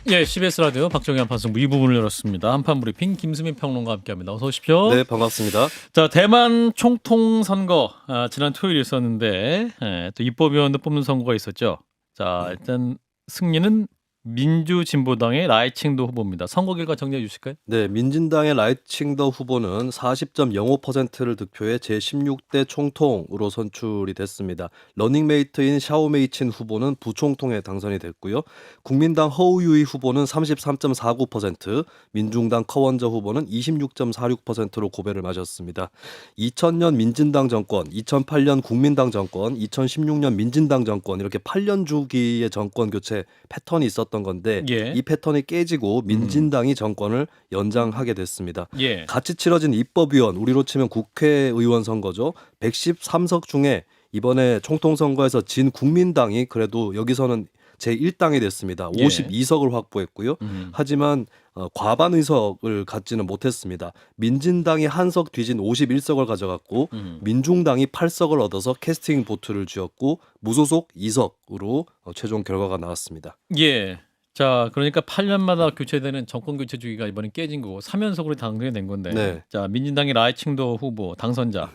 예, CBS 라디오 박정희 한판승부 이 부분을 열었습니다. 한판 브리핑 김수민 평론가 함께합니다. 어서 오십시오. 네, 반갑습니다. 자, 대만 총통 선거 지난 토요일 있었는데 또 입법위원도 뽑는 선거가 있었죠. 자, 일단 승리는 민주진보당의 라이칭도 후보입니다. 선거 결과 정리해 주실까요? 네, 민진당의 라이칭더 후보는 40.05%를 득표해 제16대 총통으로 선출이 됐습니다. 러닝메이트인 샤오메이친 후보는 부총통에 당선이 됐고요. 국민당 허우유이 후보는 33.49%, 민중당 커원저 후보는 26.46%로 고배를 마셨습니다. 2000년 민진당 정권, 2008년 국민당 정권, 2016년 민진당 정권 이렇게 8년 주기의 정권 교체 패턴이 있었던 건데 예. 이 패턴이 깨지고 민진당이 정권을 연장하게 됐습니다. 예. 같이 치러진 입법위원, 우리로 치면 국회의원 선거죠. 113석 중에 이번에 총통선거에서 진 국민당이 그래도 여기서는 제1당이 됐습니다. 예. 52석을 확보했고요. 하지만 과반 의석을 갖지는 못했습니다. 민진당이 한 석 뒤진 51석을 가져갔고 민중당이 8석을 얻어서 캐스팅 보트를 쥐었고 무소속 2석으로 최종 결과가 나왔습니다. 예. 자, 그러니까 8년마다 교체되는 정권 교체 주기가 이번엔 깨진 거고 3연속으로 당선이 된 건데. 네. 자, 민진당의 라이칭도 후보 당선자죠.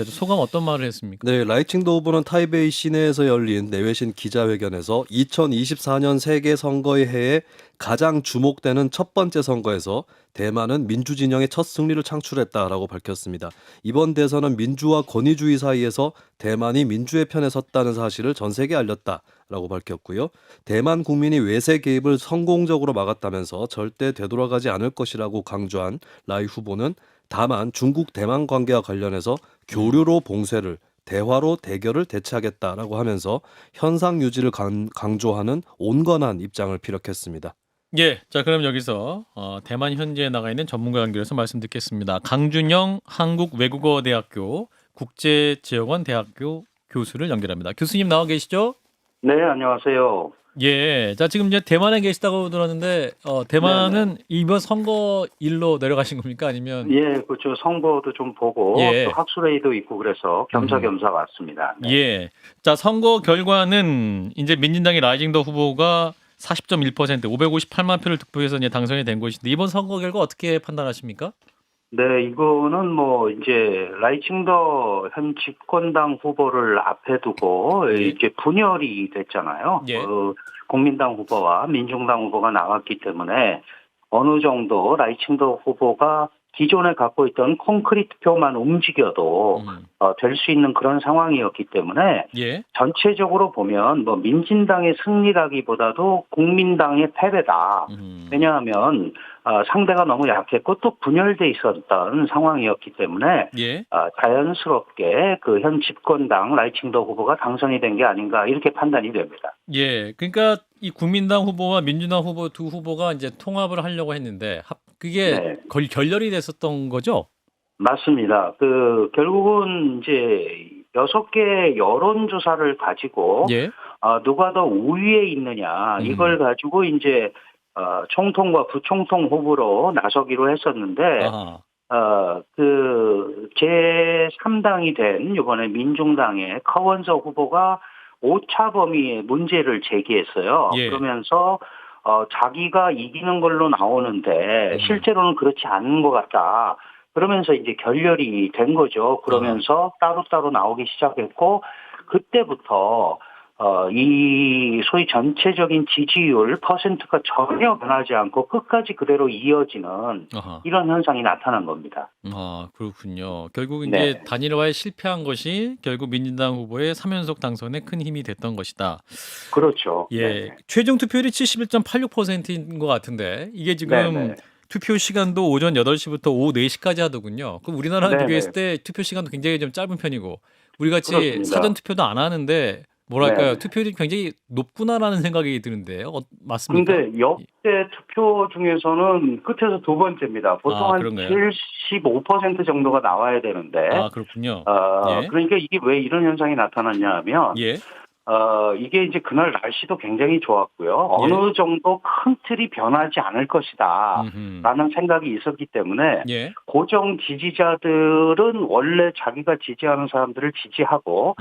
소감 어떤 말을 했습니까? 네, 라이칭도 후보는 타이베이 시내에서 열린 내외신 기자회견에서 2024년 세계 선거의 해에 가장 주목되는 첫 번째 선거에서 대만은 민주 진영의 첫 승리를 창출했다라고 밝혔습니다. 이번 대선은 민주와 권위주의 사이에서 대만이 민주의 편에 섰다는 사실을 전 세계에 알렸다라고 밝혔고요. 대만 국민이 외세 개입을 성공적으로 막았다면서 절대 되돌아가지 않을 것이라고 강조한 라이 후보는 다만 중국 대만 관계와 관련해서 교류로 봉쇄를, 대화로 대결을 대체하겠다라고 하면서 현상 유지를 강조하는 온건한 입장을 피력했습니다. 예, 자 그럼 여기서 대만 현지에 나가 있는 전문가 연결해서 말씀 듣겠습니다. 강준영 한국외국어대학교 국제지역원 대학교 교수를 연결합니다. 교수님 나와 계시죠? 네, 안녕하세요. 예, 자 지금 이제 대만에 계시다고 들었는데 대만은 이번 선거 일로 내려가신 겁니까? 아니면 예, 그렇죠. 선거도 좀 보고 예. 또 학술회의도 있고 그래서 겸사겸사 왔습니다. 네. 예, 자 선거 결과는 이제 민진당의 라이징더 후보가 40.1% 558만 표를 득표해서 이제 당선이 된 것인데 이번 선거 결과 어떻게 판단하십니까? 네, 이거는 뭐 이제 라이칭더 현 집권당 후보를 앞에 두고 이제 분열이 됐잖아요. 예. 국민당 후보와 민중당 후보가 나왔기 때문에 어느 정도 라이칭더 후보가 기존에 갖고 있던 콘크리트 표만 움직여도 될 수 있는 그런 상황이었기 때문에 예. 전체적으로 보면 뭐 민진당의 승리라기보다도 국민당의 패배다. 왜냐하면 상대가 너무 약했고 또 분열돼 있었던 상황이었기 때문에 예. 자연스럽게 그 현 집권당 라이칭더 후보가 당선이 된 게 아닌가 이렇게 판단이 됩니다. 예, 그러니까 이 국민당 후보와 민주당 후보 두 후보가 이제 통합을 하려고 했는데 그게 네. 결렬이 됐었던 거죠? 맞습니다. 결국은 이제 6개 여론조사를 가지고 예. 누가 더 우위에 있느냐 이걸 가지고 이제 총통과 부총통 후보로 나서기로 했었는데 아하. 제3당이 된 이번에 민중당의 커원저 후보가 오차 범위의 문제를 제기했어요. 예. 그러면서 자기가 이기는 걸로 나오는데 실제로는 그렇지 않은 것 같다. 그러면서 이제 결렬이 된 거죠. 그러면서 따로따로 나오기 시작했고 그때부터 이 소위 전체적인 지지율 퍼센트가 전혀 변하지 않고 끝까지 그대로 이어지는 아하. 이런 현상이 나타난 겁니다. 아, 그렇군요. 결국 네. 이제 단일화에 실패한 것이 결국 민진당 후보의 3연속 당선에 큰 힘이 됐던 것이다. 그렇죠. 예. 네. 최종 투표율이 71.86%인 것 같은데 이게 지금 네네. 투표 시간도 오전 8시부터 오후 4시까지 하더군요. 그럼 우리나라랑 네네. 비교했을 때 투표 시간도 굉장히 좀 짧은 편이고 우리 같이 그렇습니다. 사전 투표도 안 하는데 뭐랄까요? 네네. 투표율이 굉장히 높구나라는 생각이 드는데요. 맞습니까? 근데 역대 투표 중에서는 끝에서 두 번째입니다. 보통 한 그런가요? 75% 정도가 나와야 되는데. 그렇군요. 예. 그러니까 이게 왜 이런 현상이 나타났냐 하면, 예. 이게 이제 그날 날씨도 굉장히 좋았고요. 예. 어느 정도 큰 틀이 변하지 않을 것이다. 음흠. 라는 생각이 있었기 때문에 예. 고정 지지자들은 원래 자기가 지지하는 사람들을 지지하고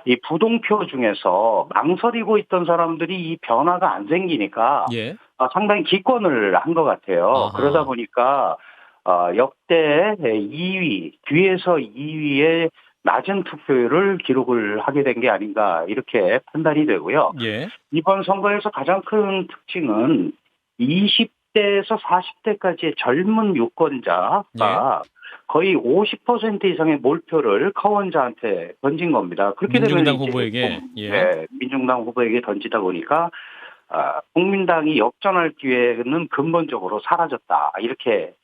이 부동표 중에서 망설이고 있던 사람들이 이 변화가 안 생기니까 예. 상당히 기권을 한 것 같아요. 아하. 그러다 보니까 역대 2위, 뒤에서 2위의 낮은 투표율을 기록을 하게 된 게 아닌가 이렇게 판단이 되고요. 예. 이번 선거에서 가장 큰 특징은 20대에서 40대까지의 젊은 유권자가 거의 50% 이상의 몰표를 커원자한테 던진 겁니다. 그렇게 민중당 되면 이제 후보에게. 예. 네, 민중당 후보에게 던지다 보니까 국민당이 역전할 기회는 근본적으로 사라졌다. 이렇게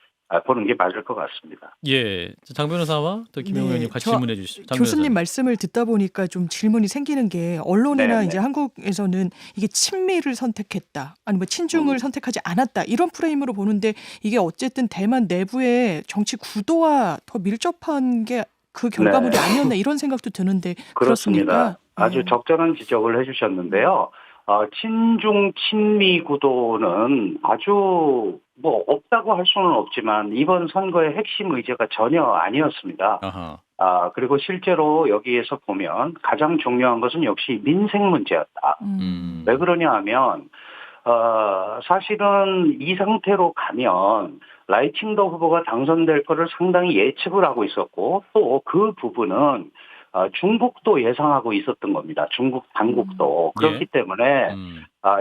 보는 게 맞을 것 같습니다. 예. 장 변호사와 또 김영우 네, 의원님 같이 저 질문해 주시죠. 장 교수님 변호사님. 말씀을 듣다 보니까 좀 질문이 생기는 게 언론이나 네, 이제 네. 한국에서는 이게 친미를 선택했다, 아니면 친중을 선택하지 않았다 이런 프레임으로 보는데 이게 어쨌든 대만 내부의 정치 구도와 더 밀접한 게 그 결과물이 네. 아니었나 이런 생각도 드는데 그렇습니다. 그렇습니까? 아주 적절한 지적을 해주셨는데요. 친중 친미 구도는 아주 뭐 없다고 할 수는 없지만 이번 선거의 핵심 의제가 전혀 아니었습니다. 아하. 그리고 실제로 여기에서 보면 가장 중요한 것은 역시 민생 문제였다. 왜 그러냐 하면 사실은 이 상태로 가면 라이칭더 후보가 당선될 거를 상당히 예측을 하고 있었고 또 그 부분은 중국도 예상하고 있었던 겁니다. 중국 당국도. 그렇기 때문에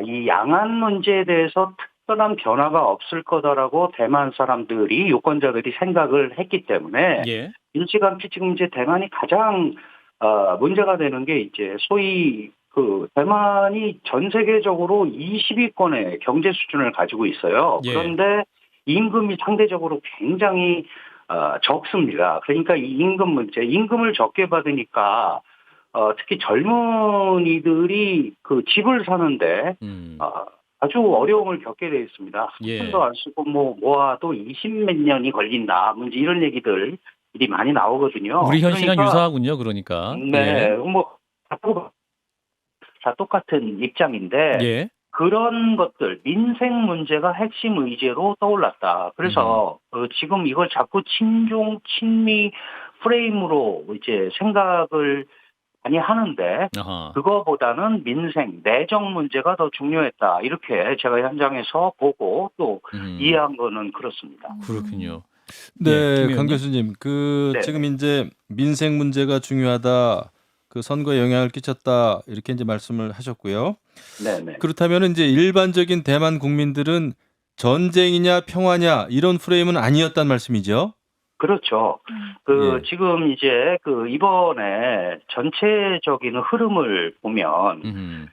이 양안 문제에 대해서 특별한 변화가 없을 거다라고 대만 사람들이 유권자들이 생각을 했기 때문에 예. 일찌감치 지금 이제 대만이 가장 문제가 되는 게 이제 소위 그 대만이 전 세계적으로 20위권의 경제 수준을 가지고 있어요. 예. 그런데 임금이 상대적으로 굉장히 적습니다. 그러니까 이 임금 문제, 임금을 적게 받으니까 특히 젊은이들이 그 집을 사는데 아주 어려움을 겪게 되어 있습니다. 한 예. 푼도 안 쓰고 모아도 20몇 년이 걸린다. 문제 이런 얘기들이 많이 나오거든요. 우리 현실이랑 그러니까, 유사하군요. 그러니까. 네, 예. 뭐 다 똑같은 입장인데 예. 그런 것들 민생 문제가 핵심 의제로 떠올랐다. 그래서 지금 이걸 자꾸 친중 친미 프레임으로 이제 생각을 많이 하는데 아하. 그거보다는 민생 내정 문제가 더 중요했다. 이렇게 제가 현장에서 보고 또 이해한 거는 그렇습니다. 그렇군요. 네, 김 강 의원님. 교수님, 네. 지금 이제 민생 문제가 중요하다, 그 선거에 영향을 끼쳤다 이렇게 이제 말씀을 하셨고요. 네네. 그렇다면 이제 일반적인 대만 국민들은 전쟁이냐 평화냐 이런 프레임은 아니었단 말씀이죠. 그렇죠. 지금 이제 이번에 전체적인 흐름을 보면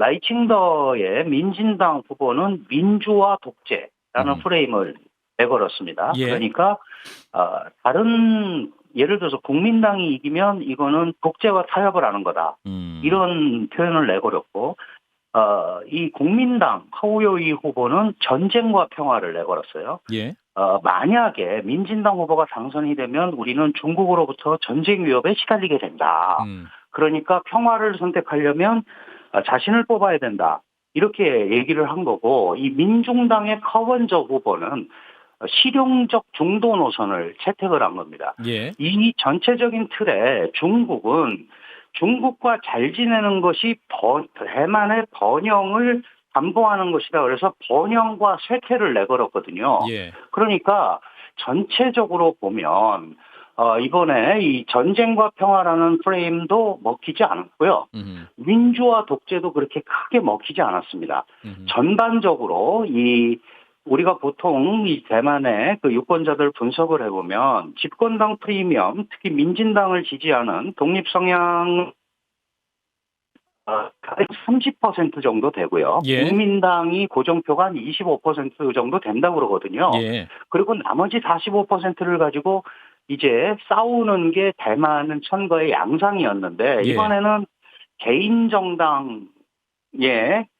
라이칭더의 민진당 후보는 민주화 독재라는 프레임을 내걸었습니다. 예. 그러니까 다른 예를 들어서 국민당이 이기면 이거는 독재와 타협을 하는 거다. 이런 표현을 내걸었고 이 국민당 하우요이 후보는 전쟁과 평화를 내걸었어요. 예. 만약에 민진당 후보가 당선이 되면 우리는 중국으로부터 전쟁 위협에 시달리게 된다. 그러니까 평화를 선택하려면 자신을 뽑아야 된다. 이렇게 얘기를 한 거고 이 민중당의 커먼저 후보는 실용적 중도 노선을 채택을 한 겁니다. 예. 이 전체적인 틀에 중국은 중국과 잘 지내는 것이 대만의 번영을 담보하는 것이다. 그래서 번영과 쇠퇴를 내걸었거든요. 예. 그러니까 전체적으로 보면 이번에 이 전쟁과 평화라는 프레임도 먹히지 않았고요. 민주화 독재도 그렇게 크게 먹히지 않았습니다. 전반적으로 우리가 보통 이 대만의 그 유권자들 분석을 해보면 집권당 프리미엄, 특히 민진당을 지지하는 독립 성향 30% 정도 되고요. 예. 국민당이 고정표가 한 25% 정도 된다고 그러거든요. 예. 그리고 나머지 45%를 가지고 이제 싸우는 게 대만 선거의 양상이었는데 예. 이번에는 개인 정당의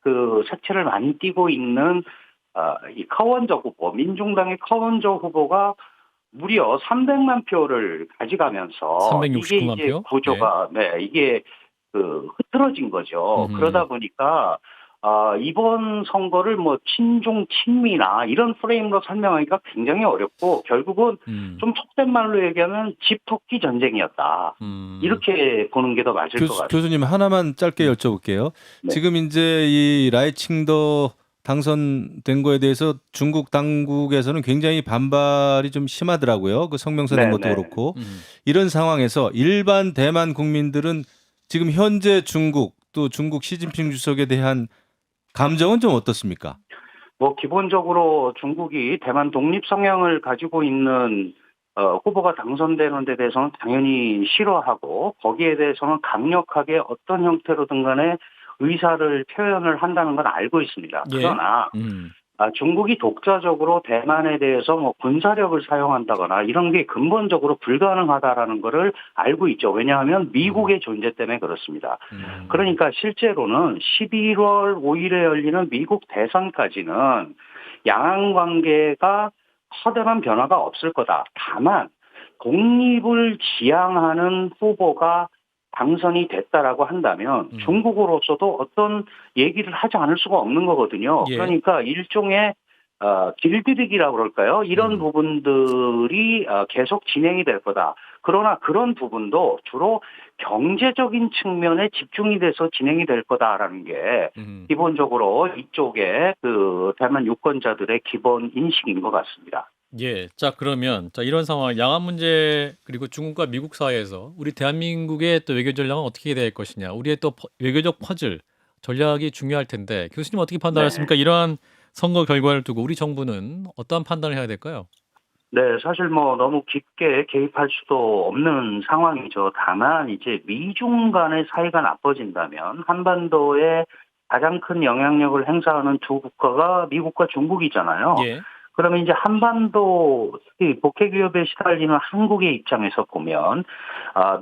그 색채를 많이 띠고 있는 이 커원저 후보, 민중당의 커원저 후보가 무려 300만 표를 가져가면서 369만 이게 이제 표? 구조가 이게 흐트러진 거죠. 음흠. 그러다 보니까 이번 선거를 뭐 친중 친미나 이런 프레임으로 설명하기가 굉장히 어렵고 결국은 좀 속된 말로 얘기하면 집토끼 전쟁이었다. 이렇게 보는 게 더 맞을 것 같아요. 교수님 하나만 짧게 여쭤볼게요. 네. 지금 이제 이 라이칭더 당선된 거에 대해서 중국 당국에서는 굉장히 반발이 좀 심하더라고요. 그 성명서 낸 네, 것도 네. 그렇고 이런 상황에서 일반 대만 국민들은 지금 현재 중국 또 중국 시진핑 주석에 대한 감정은 좀 어떻습니까? 뭐 기본적으로 중국이 대만 독립 성향을 가지고 있는 후보가 당선되는 데 대해서는 당연히 싫어하고 거기에 대해서는 강력하게 어떤 형태로든 간에 의사를 표현을 한다는 건 알고 있습니다. 예. 그러나 중국이 독자적으로 대만에 대해서 뭐 군사력을 사용한다거나 이런 게 근본적으로 불가능하다라는 거를 알고 있죠. 왜냐하면 미국의 존재 때문에 그렇습니다. 그러니까 실제로는 11월 5일에 열리는 미국 대선까지는 양안 관계가 커다란 변화가 없을 거다. 다만 독립을 지향하는 후보가 당선이 됐다라고 한다면 중국으로서도 어떤 얘기를 하지 않을 수가 없는 거거든요. 예. 그러니까 일종의 길들이기라고 그럴까요? 이런 부분들이 계속 진행이 될 거다. 그러나 그런 부분도 주로 경제적인 측면에 집중이 돼서 진행이 될 거다라는 게 기본적으로 이쪽에 대만 유권자들의 기본 인식인 것 같습니다. 예. 자, 그러면 이런 상황, 양안 문제 그리고 중국과 미국 사이에서 우리 대한민국의 또 외교 전략은 어떻게 될 것이냐. 우리의 또 외교적 퍼즐 전략이 중요할 텐데 교수님 어떻게 판단하십니까? 이러한 선거 결과를 두고 우리 정부는 어떠한 판단을 해야 될까요? 네, 사실 뭐 너무 깊게 개입할 수도 없는 상황이죠. 다만 이제 미중 간의 사이가 나빠진다면 한반도에 가장 큰 영향력을 행사하는 두 국가가 미국과 중국이잖아요. 예. 그러면 이제 한반도 특히 북핵 위협에 시달리는 한국의 입장에서 보면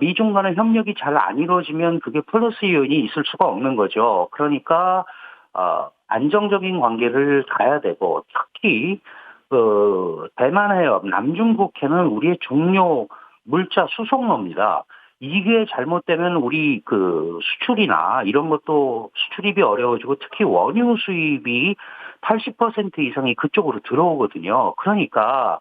미중 간의 협력이 잘 안 이루어지면 그게 플러스 요인이 있을 수가 없는 거죠. 그러니까 안정적인 관계를 가야 되고 특히 대만 해협 남중국해는 우리의 중요 물자 수송로입니다. 이게 잘못되면 우리 수출이나 이런 것도 수출입이 어려워지고 특히 원유 수입이 80% 이상이 그쪽으로 들어오거든요. 그러니까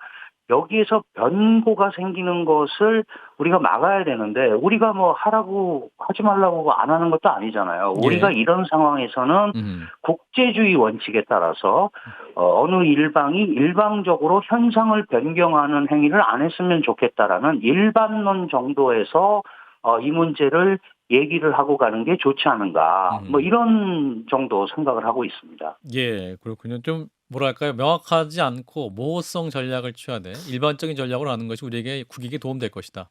여기에서 변고가 생기는 것을 우리가 막아야 되는데 우리가 뭐 하라고 하지 말라고 안 하는 것도 아니잖아요. 예. 우리가 이런 상황에서는 국제주의 원칙에 따라서 어느 일방이 일방적으로 현상을 변경하는 행위를 안 했으면 좋겠다라는 일반론 정도에서 이 문제를 얘기를 하고 가는 게 좋지 않은가. 뭐 이런 정도 생각을 하고 있습니다. 예, 그렇군요. 좀 뭐랄까요? 명확하지 않고 모호성 전략을 취하되 일반적인 전략으로 하는 것이 우리에게 국익에 도움될 것이다.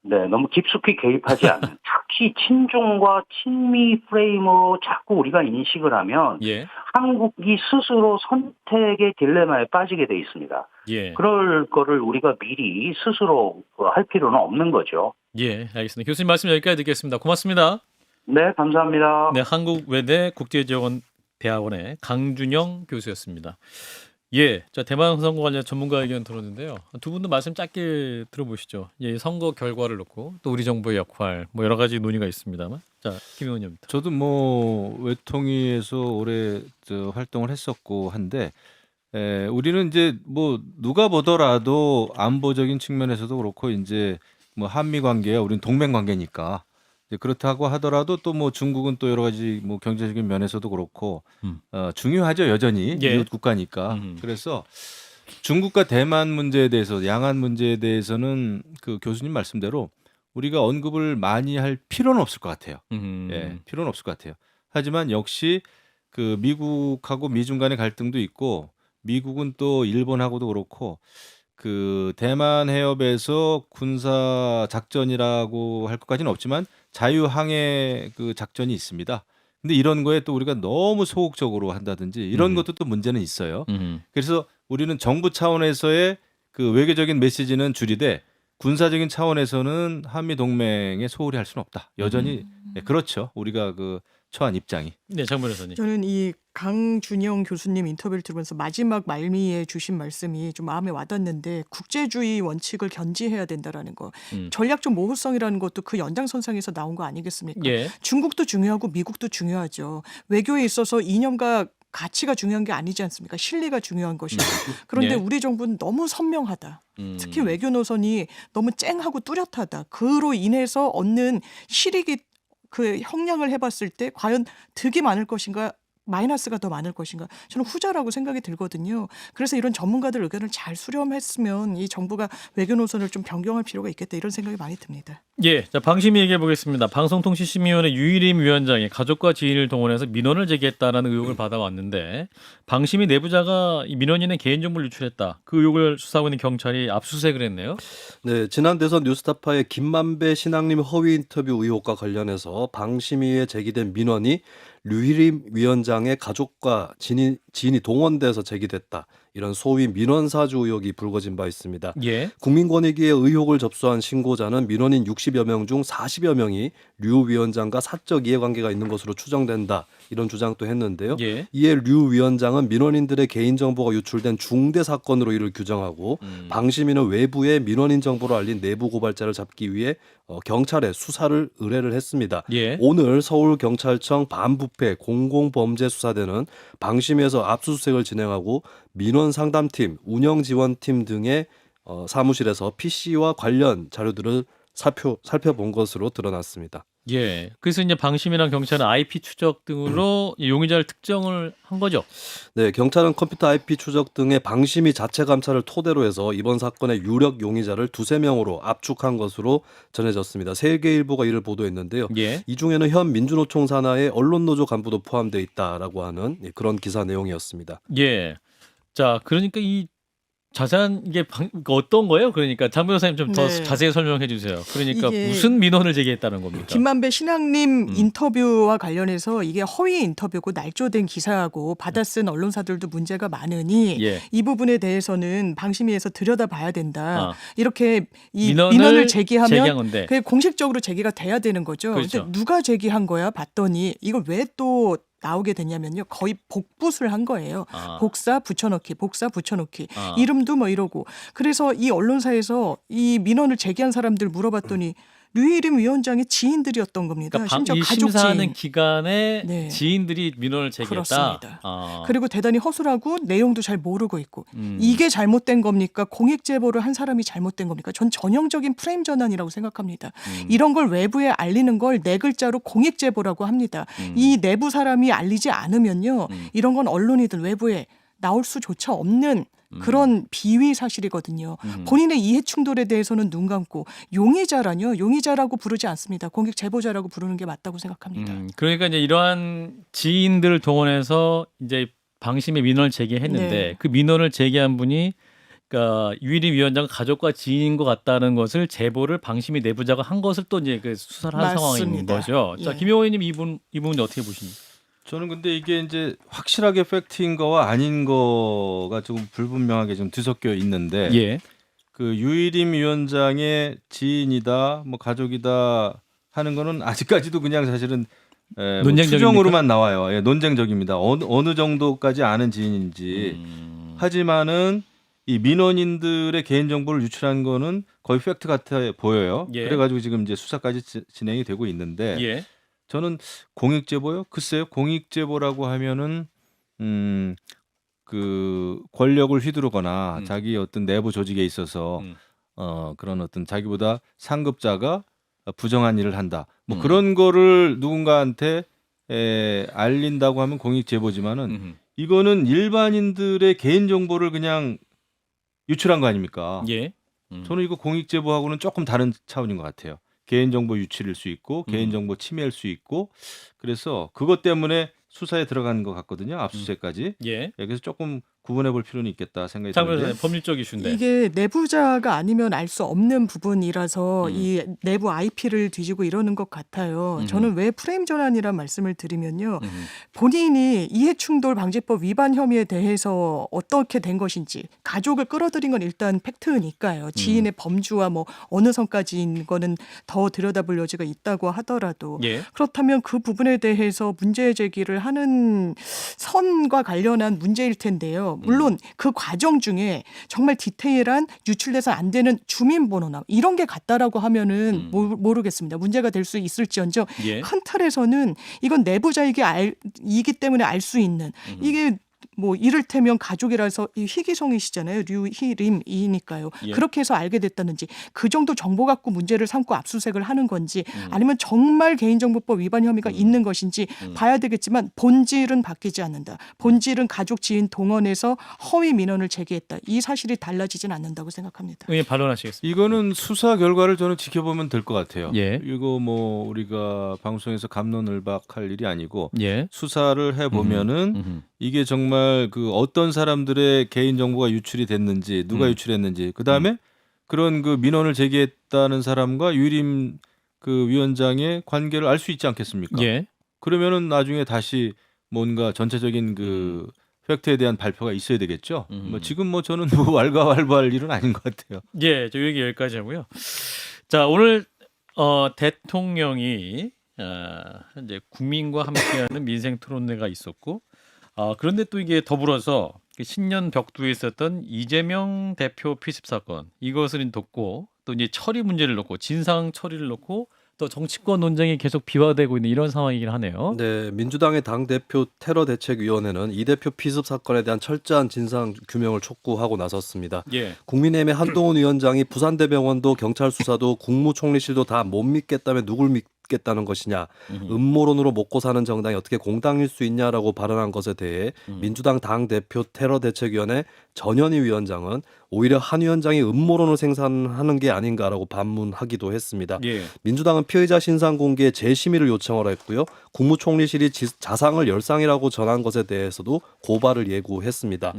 네, 너무 깊숙이 개입하지 않는 특히 친중과 친미 프레임으로 자꾸 우리가 인식을 하면 예. 한국이 스스로 선택의 딜레마에 빠지게 돼 있습니다. 예. 그럴 거를 우리가 미리 스스로 할 필요는 없는 거죠. 예, 알겠습니다. 교수님 말씀 여기까지 듣겠습니다. 고맙습니다. 네, 감사합니다. 네, 한국외대 국제지원대학원의 강준영 교수였습니다. 예, 자 대만 선거 관련 전문가 의견 들었는데요. 두 분도 말씀 짧게 들어보시죠. 예, 선거 결과를 놓고 또 우리 정부의 역할 뭐 여러 가지 논의가 있습니다만. 자, 김 의원님부터. 저도 뭐 외통위에서 오래 활동을 했었고 한데 우리는 이제 뭐 누가 보더라도 안보적인 측면에서도 그렇고 이제 뭐 한미 관계야 우리는 동맹 관계니까 이제 그렇다고 하더라도 또 뭐 중국은 또 여러 가지 뭐 경제적인 면에서도 그렇고 중요하죠 여전히 예. 이웃 국가니까. 그래서 중국과 대만 문제에 대해서 양안 문제에 대해서는 그 교수님 말씀대로 우리가 언급을 많이 할 필요는 없을 것 같아요. 예, 필요는 없을 것 같아요. 하지만 역시 그 미국하고 미중 간의 갈등도 있고 미국은 또 일본하고도 그렇고 그 대만 해협에서 군사 작전이라고 할 것까지는 없지만 자유항해 그 작전이 있습니다. 근데 이런 거에 또 우리가 너무 소극적으로 한다든지 이런 것도 또 문제는 있어요. 그래서 우리는 정부 차원에서의 그 외교적인 메시지는 줄이되 군사적인 차원에서는 한미 동맹에 소홀히 할 수는 없다. 여전히 그렇죠. 우리가 그 처한 입장이. 네, 장 변호사님. 저는 이 강준영 교수님 인터뷰를 들으면서 마지막 말미에 주신 말씀이 좀 마음에 와닿는데 국제주의 원칙을 견지해야 된다라는 거. 전략적 모호성이라는 것도 그 연장선상에서 나온 거 아니겠습니까? 예. 중국도 중요하고 미국도 중요하죠. 외교에 있어서 이념과 가치가 중요한 게 아니지 않습니까? 신뢰가 중요한 것이고. 그런데 예. 우리 정부는 너무 선명하다. 특히 외교 노선이 너무 쨍하고 뚜렷하다. 그로 인해서 얻는 실익이 그 형량을 해봤을 때 과연 득이 많을 것인가 마이너스가 더 많을 것인가 저는 후자라고 생각이 들거든요. 그래서 이런 전문가들 의견을 잘 수렴했으면 이 정부가 외교 노선을 좀 변경할 필요가 있겠다 이런 생각이 많이 듭니다. 예, 자 방심이 얘기해 보겠습니다. 방송통신심의위원회 유일임 위원장이 가족과 지인을 동원해서 민원을 제기했다라는 의혹을 받아왔는데 방심이 내부자가 이 민원인의 개인정보를 유출했다. 그 의혹을 수사하고 있는 경찰이 압수수색을 했네요. 네, 지난 대선 뉴스타파의 김만배 신앙님 허위 인터뷰 의혹과 관련해서 방심위에 제기된 민원이 류일임 위원장의 가족과 지인이 동원돼서 제기됐다. 이런 소위 민원사주 의혹이 불거진 바 있습니다. 예. 국민권익위에 의혹을 접수한 신고자는 민원인 60여 명 중 40여 명이 류 위원장과 사적 이해관계가 있는 것으로 추정된다. 이런 주장도 했는데요. 예. 이에 류 위원장은 민원인들의 개인정보가 유출된 중대 사건으로 이를 규정하고 방심위는 외부에 민원인 정보를 알린 내부 고발자를 잡기 위해 경찰에 수사를 의뢰를 했습니다. 예. 오늘 서울경찰청 반부패 공공범죄수사대는 방심위에서 압수수색을 진행하고 민원상담팀, 운영지원팀 등의 사무실에서 PC와 관련 자료들을 살펴본 것으로 드러났습니다. 예. 그래서 이제 방심이랑 경찰은 IP 추적 등으로 용의자를 특정을 한 거죠. 네, 경찰은 컴퓨터 IP 추적 등의 방심위 자체 감찰을 토대로 해서 이번 사건의 유력 용의자를 2~3명으로 압축한 것으로 전해졌습니다. 세계일보가 이를 보도했는데요. 예. 이 중에는 현 민주노총 산하의 언론노조 간부도 포함되어 있다라고 하는 그런 기사 내용이었습니다. 예. 자, 그러니까 이 자세한 이게 어떤 거예요? 그러니까 장 변호사님 좀 더 네. 자세히 설명해 주세요. 그러니까 이게 무슨 민원을 제기했다는 겁니까? 김만배 신앙님 인터뷰와 관련해서 이게 허위 인터뷰고 날조된 기사하고 받아 쓴 언론사들도 문제가 많으니 예. 이 부분에 대해서는 방심위에서 들여다봐야 된다. 아. 이렇게 이 민원을 민원을 제기하면 제기한 건데. 그게 공식적으로 제기가 돼야 되는 거죠. 그렇죠. 근데 누가 제기한 거야? 봤더니 이걸 왜 또 나오게 됐냐면요. 거의 복붙을 한 거예요. 아. 복사 붙여넣기, 복사 붙여넣기. 아. 이름도 뭐 이러고. 그래서 이 언론사에서 이 민원을 제기한 사람들 물어봤더니 류일임 위원장의 지인들이었던 겁니다. 그러니까 심지어 이 가족 심사하는 지인. 기간에 네. 지인들이 민원을 제기했다. 그렇습니다. 아. 그리고 대단히 허술하고 내용도 잘 모르고 있고. 음. 이게 잘못된 겁니까? 공익 제보를 한 사람이 잘못된 겁니까? 전 전형적인 프레임 전환이라고 생각합니다. 이런 걸 외부에 알리는 걸 네 글자로 공익 제보라고 합니다. 이 내부 사람이 알리지 않으면요. 이런 건 언론이든 외부에 나올 수조차 없는 그런 비위 사실이거든요. 본인의 이해 충돌에 대해서는 눈 감고 용의자라뇨. 용의자라고 부르지 않습니다. 공익 제보자라고 부르는 게 맞다고 생각합니다. 그러니까 이제 이러한 지인들을 동원해서 이제 방심의 민원을 제기했는데 네. 그 민원을 제기한 분이 그러니까 유일임 위원장 가족과 지인인 것 같다는 것을 제보를 방심위 내부자가 한 것을 또 이제 그 수사를 한 상황인 맞습니다. 거죠. 자, 예. 김용호 의원님 이 부분 어떻게 보십니까? 저는 근데 이게 이제 확실하게 팩트인 거와 아닌 거가 조금 불분명하게 좀 뒤섞여 있는데 예. 그 유일임 위원장의 지인이다, 뭐 가족이다 하는 거는 아직까지도 그냥 사실은 뭐 논쟁적입니까? 추정으로만 나와요. 예, 논쟁적입니다. 어느 정도까지 아는 지인인지. 하지만은 이 민원인들의 개인 정보를 유출한 거는 거의 팩트 같아 보여요. 예. 그래가지고 지금 이제 수사까지 진행이 되고 있는데 예. 저는 공익 제보요? 글쎄요. 공익 제보라고 하면은 그 권력을 휘두르거나 자기 어떤 내부 조직에 있어서 그런 어떤 자기보다 상급자가 부정한 일을 한다. 뭐 그런 거를 누군가한테 알린다고 하면 공익 제보지만은 이거는 일반인들의 개인 정보를 그냥 유출한 거 아닙니까? 예. 저는 이거 공익 제보하고는 조금 다른 차원인 것 같아요. 개인정보 유출일 수 있고 개인정보 침해일 수 있고 그래서 그것 때문에 수사에 들어가는 것 같거든요. 압수수색까지. 예. 그래서 조금 구분해 볼 필요는 있겠다 생각이 장 드는데. 변호사님 법률적 이슈인데. 이게 내부자가 아니면 알 수 없는 부분이라서 이 내부 IP를 뒤지고 이러는 것 같아요. 저는 왜 프레임 전환이란 말씀을 드리면요. 본인이 이해충돌 방지법 위반 혐의에 대해서 어떻게 된 것인지 가족을 끌어들인 건 일단 팩트니까요. 지인의 범주와 뭐 어느 선까지인 거는 더 들여다볼 여지가 있다고 하더라도 예. 그렇다면 그 부분에 대해서 문제 제기를 하는 선과 관련한 문제일 텐데요. 물론 그 과정 중에 정말 디테일한 유출돼서 안 되는 주민번호나 이런 게 같다라고 하면은 모르겠습니다. 문제가 될 수 있을지언정 예. 큰 틀에서는 이건 내부자이기 때문에 알 수 있는 이게 뭐 이를테면 가족이라서 이 희귀성이시잖아요. 류희림이니까요. 예. 그렇게 해서 알게 됐다는지 그 정도 정보 갖고 문제를 삼고 압수수색을 하는 건지 아니면 정말 개인정보법 위반 혐의가 있는 것인지 봐야 되겠지만 본질은 바뀌지 않는다. 본질은 가족 지인 동원해서 허위 민원을 제기했다. 이 사실이 달라지진 않는다고 생각합니다. 의원님 반론하시겠습니다. 이거는 수사 결과를 저는 지켜보면 될 것 같아요. 예. 이거 뭐 우리가 방송에서 갑론을박할 일이 아니고 예. 수사를 해 보면은 이게 정말 그 어떤 사람들의 개인 정보가 유출이 됐는지 누가 유출했는지 그다음에 그런 그 민원을 제기했다는 사람과 유림 그 위원장의 관계를 알 수 있지 않겠습니까? 예. 그러면은 나중에 다시 뭔가 전체적인 그 팩트에 대한 발표가 있어야 되겠죠. 뭐 지금 뭐 저는 뭐 왈가왈부할 일은 아닌 것 같아요. 예, 저 얘기 여기까지 하고요. 자, 오늘 대통령이 이제 국민과 함께하는 민생 토론회가 있었고, 그런데 또 이게 더불어서 신년 벽두에 있었던 이재명 대표 피습 사건 이것을 덮고 또 이제 처리 문제를 놓고 진상 처리를 놓고 또 정치권 논쟁이 계속 비화되고 있는 이런 상황이긴 하네요. 네, 민주당의 당대표 테러대책위원회는 이 대표 피습 사건에 대한 철저한 진상 규명을 촉구하고 나섰습니다. 예. 국민의힘의 한동훈 위원장이 부산대병원도 경찰 수사도 국무총리실도 다 못 믿겠다면 누굴 믿겠다는 것이냐, 음모론으로 먹고 사는 정당이 어떻게 공당일 수 있냐라고 발언한 것에 대해 민주당 당대표 테러대책위원회 전현희 위원장은 오히려 한 위원장이 음모론을 생산하는 게 아닌가라고 반문하기도 했습니다. 예. 민주당은 피의자 신상 공개에 재심의를 요청을 했고요. 국무총리실이 자상을 열상이라고 전한 것에 대해서도 고발을 예고했습니다.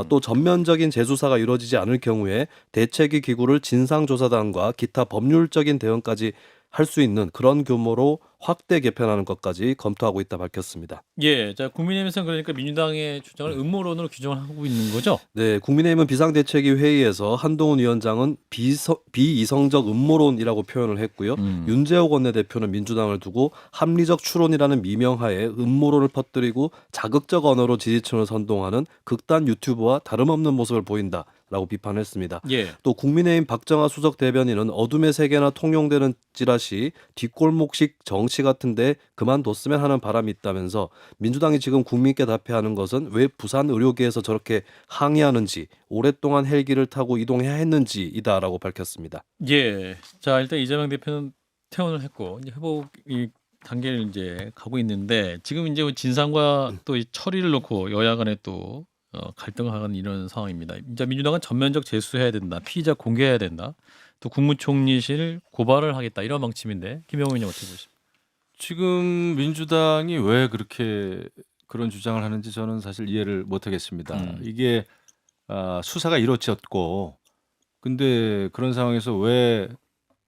또 전면적인 재수사가 이루어지지 않을 경우에 대책위 기구를 진상조사단과 기타 법률적인 대응까지 할 수 있는 그런 규모로 확대 개편하는 것까지 검토하고 있다 밝혔습니다. 예. 자, 국민의힘에서는 그러니까 민주당의 주장을 음모론으로 규정을 하고 있는 거죠? 네, 국민의힘은 비상대책위 회의에서 한동훈 위원장은 비이성적 음모론이라고 표현을 했고요. 윤재옥 원내대표는 민주당을 두고 합리적 추론이라는 미명하에 음모론을 퍼뜨리고 자극적 언어로 지지층을 선동하는 극단 유튜버와 다름없는 모습을 보인다. 라고 비판했습니다. 예. 또 국민의힘 박정아 수석 대변인은 어둠의 세계나 통용되는 찌라시 뒷골목식 정치 같은데 그만뒀으면 하는 바람이 있다면서 민주당이 지금 국민께 답해야 하는 것은 왜 부산 의료계에서 저렇게 항의하는지 오랫동안 헬기를 타고 이동해야 했는지이다라고 밝혔습니다. 예. 자, 일단 이재명 대표는 퇴원을 했고 이제 회복 이 단계를 이제 가고 있는데 지금 이제 진상과 또 이 처리를 놓고 여야 간에 또 갈등하는 이런 상황입니다. 이제 민주당은 전면적 재수해야 된다, 피의자 공개해야 된다, 또 국무총리실 고발을 하겠다 이런 방침인데 김영우 의원님 어떻게 보십니까? 지금 민주당이 왜 그렇게 그런 주장을 하는지 저는 사실 이해를 못하겠습니다. 이게 수사가 이루어졌고 근데 그런 상황에서 왜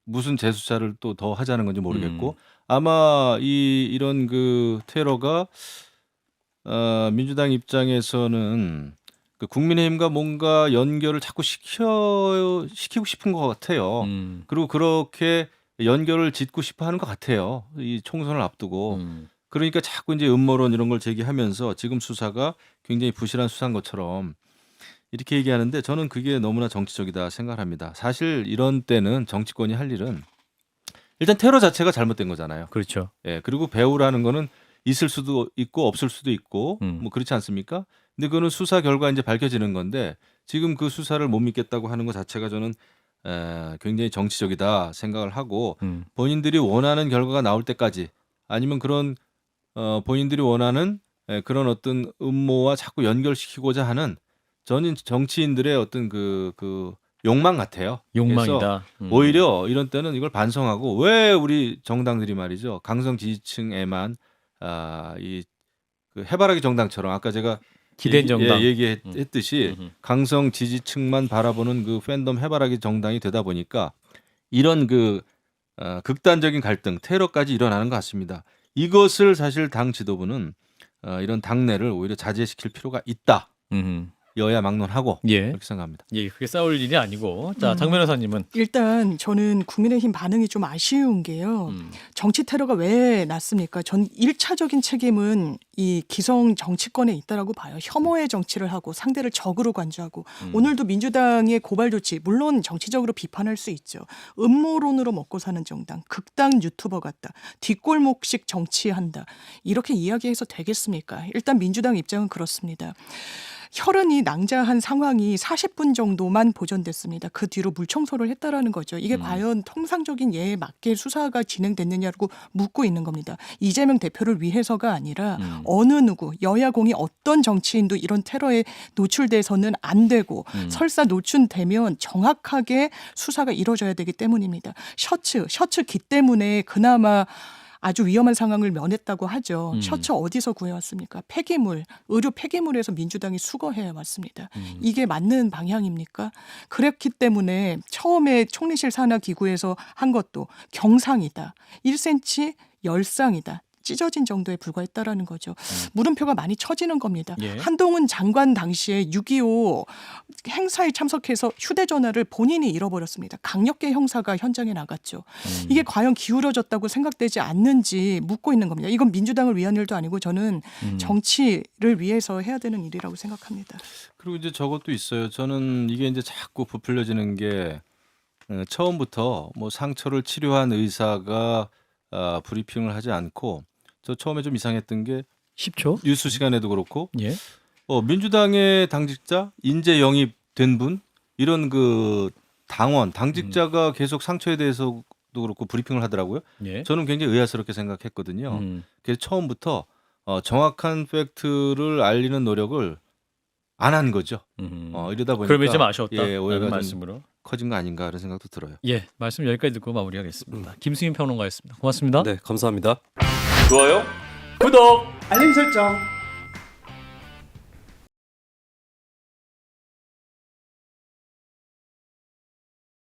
무슨 재수사를 또 더 하자는 건지 모르겠고 아마 이런 그 테러가 민주당 입장에서는 그 국민의힘과 뭔가 연결을 자꾸 시키고 싶은 것 같아요. 그리고 그렇게 연결을 짓고 싶어 하는 것 같아요. 이 총선을 앞두고. 그러니까 자꾸 이제 음모론 이런 걸 제기하면서 지금 수사가 굉장히 부실한 수사인 것처럼 이렇게 얘기하는데 저는 그게 너무나 정치적이다 생각합니다. 사실 이런 때는 정치권이 할 일은 일단 테러 자체가 잘못된 거잖아요. 그렇죠. 예, 그리고 배후라는 거는 있을 수도 있고 없을 수도 있고 뭐 그렇지 않습니까? 근데 그거는 수사 결과 이제 밝혀지는 건데 지금 그 수사를 못 믿겠다고 하는 것 자체가 저는 굉장히 정치적이다 생각을 하고 본인들이 원하는 결과가 나올 때까지 아니면 그런 본인들이 원하는 그런 어떤 음모와 자꾸 연결시키고자 하는 저는 정치인들의 어떤 그 욕망 같아요. 그래서 욕망이다. 오히려 이런 때는 이걸 반성하고 왜 우리 정당들이 말이죠 강성 지지층에만 이 그 해바라기 정당처럼 아까 제가 기댄 정당. 얘기했듯이 강성 지지층만 바라보는 그 팬덤 해바라기 정당이 되다 보니까 이런 그 극단적인 갈등, 테러까지 일어나는 것 같습니다. 이것을 사실 당 지도부는 이런 당내를 오히려 자제시킬 필요가 있다. 여야 막론하고 예. 그렇게 생각합니다. 예, 그게 싸울 일이 아니고. 자, 장 변호사님은 일단 저는 국민의힘 반응이 좀 아쉬운 게요. 정치 테러가 왜 났습니까? 전 1차적인 책임은 이 기성 정치권에 있다라고 봐요. 혐오의 정치를 하고 상대를 적으로 간주하고 오늘도 민주당의 고발 조치 물론 정치적으로 비판할 수 있죠. 음모론으로 먹고 사는 정당, 극단 유튜버 같다. 뒷골목식 정치한다. 이렇게 이야기해서 되겠습니까? 일단 민주당 입장은 그렇습니다. 혈흔이 낭자한 상황이 40분 정도만 보존됐습니다. 그 뒤로 물청소를 했다라는 거죠. 이게 과연 통상적인 예에 맞게 수사가 진행됐느냐고 묻고 있는 겁니다. 이재명 대표를 위해서가 아니라 어느 누구 여야공이 어떤 정치인도 이런 테러에 노출돼서는 안 되고 설사 노출되면 정확하게 수사가 이루어져야 되기 때문입니다. 셔츠 기 때문에 그나마 아주 위험한 상황을 면했다고 하죠. 셔츠 어디서 구해왔습니까? 폐기물, 의료 폐기물에서 민주당이 수거해 왔습니다. 이게 맞는 방향입니까? 그랬기 때문에 처음에 총리실 산하 기구에서 한 것도 경상이다. 1cm 열상이다. 찢어진 정도에 불과했다라는 거죠. 물음표가 많이 쳐지는 겁니다. 예. 한동훈 장관 당시에 6.25 행사에 참석해서 휴대전화를 본인이 잃어버렸습니다. 강력계 형사가 현장에 나갔죠. 이게 과연 기울어졌다고 생각되지 않는지 묻고 있는 겁니다. 이건 민주당을 위한 일도 아니고 저는 정치를 위해서 해야 되는 일이라고 생각합니다. 그리고 이제 저것도 있어요. 저는 이게 이제 자꾸 부풀려지는 게 처음부터 뭐 상처를 치료한 의사가 브리핑을 하지 않고 저 처음에 좀 이상했던 게 10초. 뉴스 시간에도 그렇고 예. 민주당의 당직자 인재 영입된 분 이런 그 당직자가 계속 상처에 대해서도 그렇고 브리핑을 하더라고요. 예. 저는 굉장히 의아스럽게 생각했거든요. 그래서 처음부터 정확한 팩트를 알리는 노력을 안 한 거죠. 이러다 보니까 그러면 좀 아쉬웠다. 예, 오해가 좀 말씀으로. 커진 거 아닌가 그런 생각도 들어요. 예, 말씀 여기까지 듣고 마무리하겠습니다. 김승인 평론가였습니다. 고맙습니다. 네, 감사합니다. 좋아요, 구독. 알림 설정.